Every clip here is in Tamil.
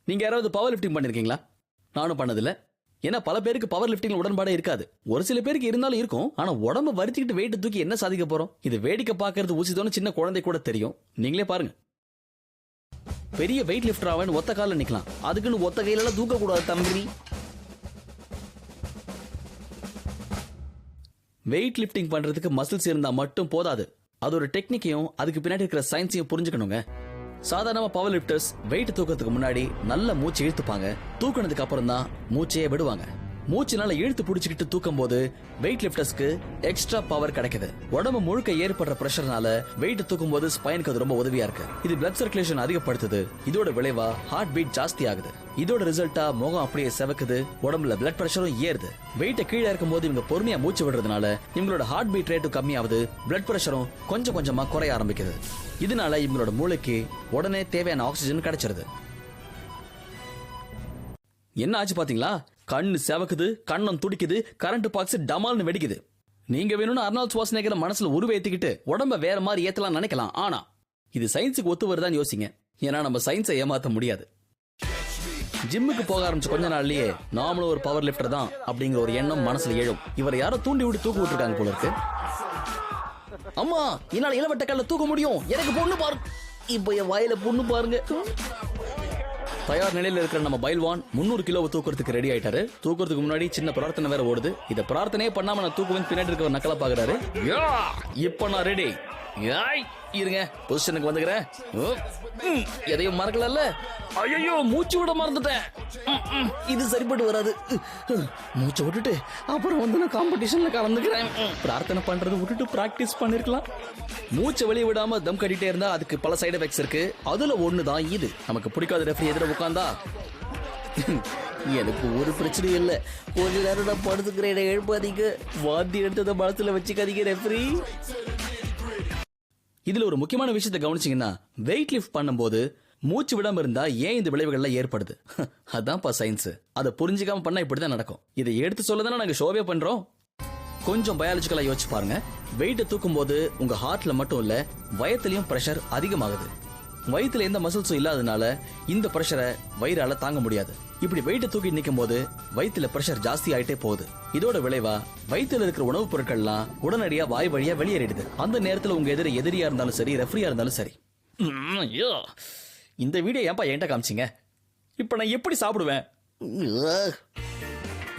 நீங்க யாராவது பவர் லிஃப்டிங் பண்ணிருக்கீங்களா? நானும் பண்ணதில்ல. ஏன்னா பல பேருக்கு பவர் லிஃப்டிங்ல உடன்பாடே இருக்காது. ஒரு சில பேருக்கு இருந்தாலும் இருக்கும். ஆனா உடம்ப வருத்திக்கிட்டு வெயிட் தூக்கி என்ன சாதிக்க போறோம்? இது வேடிக்கை பார்க்கறது உச்சிதோன்னு சின்ன குழந்தை கூட தெரியும். நீங்களே பாருங்க. பெரிய வெயிட் லிஃப்டர் ஆவன் ஒத்த கால நிக்கலாம். அதுக்குன்னு ஒத்த கையில தூக்க கூடாது தம்பி. வெயிட் லிஃப்டிங் பண்றதுக்கு மசில்ஸ் இருந்தா மட்டும் போதாது. அது ஒரு டெக்னிக்கையும் அதுக்கு பின்னாடி இருக்கிற சயின்ஸையும் புரிஞ்சுக்கணுங்க. சாதாரணமா பவர் லிஃப்டர்ஸ் வெயிட் தூக்கத்துக்கு முன்னாடி நல்ல மூச்சு இழுத்துப்பாங்க. தூக்கினதுக்கு அப்புறம் தான் மூச்சையே விடுவாங்க. மூச்சுனால இழுத்து பிடிச்சிக்கிட்டு தூக்கும் போது வெயிட் லிஃப்டர்ஸ்க்கு எக்ஸ்ட்ரா பவர் கிடைக்குது. உடம்பு முழுக்க ஏற்படுற பிரஷர்னால வெயிட் தூக்கும் போது ஸ்பைனுக்கு அது ரொம்ப உதவியா இருக்கு. இது பிளட் சர்க்குலேஷன் அதிகப்படுத்துது. இதோட விளைவா ஹார்ட் பீட் ஜாஸ்தி ஆகுது. இதோட ரிசல்ட்டா முகம் அப்படியே செவக்குது. உடம்புல பிளட் பிரஷரும் ஏறுது. வெயிட்ட கீழே இருக்கும் போது இவங்க பொறுமையா மூச்சு விடுறதுனால இவங்களோட ஹார்ட் பீட் ரேட்டும் கம்மியாகுது. பிளட் பிரஷரும் கொஞ்சம் கொஞ்சமா குறைய ஆரம்பிக்குது. இதனால இவங்களோட மூளைக்கு உடனே தேவையான ஆக்சிஜன் கிடைச்சிருது. என்ன ஆச்சு பாத்தீங்களா? கண்ணு செவக்குது, கண்ணம் துடிக்குது, கரண்ட் பாக்ஸ் டமால்னு வெடிக்குது. நீங்க வேணும்னு அர்னால்ட் ஷ்வார்ஸ்நெகரை மனசுல உருவேத்திக்கிட்டு உடம்ப வேற மாதிரி ஏத்தலாம் நினைக்கலாம். ஆனா இது சயின்ஸுக்கு ஒத்து வருதான்னு யோசிங்க. ஏன்னா நம்ம சயின்ஸை ஏமாத்த முடியாது. ஜிம்முக்கு போக ஆரம்பிச்ச கொஞ்ச நாள்லயே நாமளும் ஒரு பவர் லிஃப்டர் தான் அப்படிங்கிற ஒரு எண்ணம் மனசுல எழும். இவரை யாரோ தூண்டி விட்டு தூக்க விட்டுருக்காங்க போல இருக்கு. அம்மா, என்னால இளவட்ட கல்ல தூக்க முடியும், எனக்கு பொண்ணு பாருங்க. இப்ப என் வாயில பொண்ணு பாருங்க. தயார் நிலையில இருக்கிற நம்ம பைல்வான் 300 கிலோவை தூக்குறதுக்கு ரெடி ஆயிட்டாரு. தூக்குறதுக்கு முன்னாடி சின்ன பிரார்த்தனை வேற ஓடுது. இத பிரார்த்தனையே பண்ணாம நான் தூக்குவேன் பின்னாடி இருக்க நக்கலா பாக்குறாரு. இப்ப நான் ரெடி. இருங்க, பொசிஷனுக்கு வந்துக்கிறேன். எதையும் மறக்கல. ஐயோ, மூச்சு விட மறந்துட்டேன். இது சரிப்பட்டு வராது. மூச்சை விட்டுட்டு அப்புறம் வந்து நான் காம்படிஷன்ல கலந்துக்கிறேன். பிரார்த்தனை பண்றது விட்டுட்டு பிராக்டிஸ் பண்ணிருக்கலாம். மூச்சை வெளியே விடாம தம் கட்டிட்டே இருந்தா அதுக்கு பல சைடு எஃபெக்ட்ஸ் இருக்கு. அதுல ஒண்ணுதான் இது. நமக்கு பிடிக்காத ரெஃபரி எதிர உட்கார்ந்தா எனக்கு ஒரு பிரச்சனையும் இல்ல. கொஞ்ச நேரம் நான் படுத்துக்கிறேன், எழுப்பாதீங்க. வாந்தி எடுத்ததை மனசுல வச்சுக்காதீங்க ரெஃபரி. இதுல ஒரு முக்கியமான விஷயத்தை கவனிச்சீங்கன்னா, வெயிட் லிஃப்ட் பண்ணும்போது மூச்சு விடாம இருந்தா ஏன் இந்த விளைவுகள்லாம் ஏற்படுது? அதான்ப்பா சயின்ஸ். அதை புரிஞ்சுக்காம பண்ணா இப்படிதான் நடக்கும். இதை எடுத்து சொல்லதானே நாங்க ஷோவே பண்றோம். கொஞ்சம் பயாலஜிக்கலா யோசிச்சு பாருங்க. வெயிட்ட தூக்கும் போது உங்க ஹார்ட்ல மட்டும் இல்ல, வயத்திலையும் பிரஷர் அதிகமாகுது. வயிற்றுல எந்த மசில்ஸும் இல்லாதனால இந்த பிரஷரை வயிறால தாங்க முடியாது. இப்படி வெயிட்ட தூக்கி நிற்கும் போது வயிற்றுல பிரஷர் ஜாஸ்தி ஆயிட்டே போகுது. இதோட விளைவா வயிற்றுல இருக்கிற உணவுப் பொருட்கள்லாம் உடனடியா வாய் வழியா வெளியேறிடுது. அந்த நேரத்துல உங்க எதிரியா இருந்தாலும் சரி, ரெஃபரியா இருந்தாலும் சரி. இந்த வீடியோ ஏன்பா என்கிட்ட காமிச்சிங்க? இப்ப நான் எப்படி சாப்பிடுவேன்?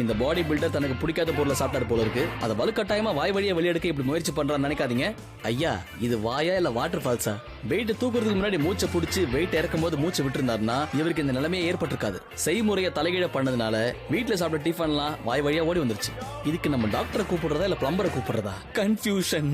இந்த பாடி பில்டர் தனக்கு பிடிக்காத பொருளை சாப்பிட்டாரு போல இருக்கு. அதை வலுக்கட்டாயமா வாய் வழியா வெளியெடுக்க இப்படி முயற்சி பண்றான்னு நினைக்காதீங்க. ஐயா, இது வாயா இல்ல வாட்டர் ஃபால்ஸா? வெயிட் தூக்குறதுக்கு முன்னாடி மூச்சை பிடிச்சி வெயிட் இறக்கும் போது மூச்சு விட்டுருந்தாருன்னா இவருக்கு இந்த நிலைமையே ஏற்பட்டிருக்காது. செய்முறையை தலைகீழ பண்ணதுனால வீட்டுல சாப்பிட்ட டிஃபன்லாம் வாய் வழியா ஓடி வந்துருச்சு. இதுக்கு நம்ம டாக்டரை கூப்பிடுறதா இல்ல பிளம்பரை கூப்பிடுறதா? கன்ஃபியூஷன்.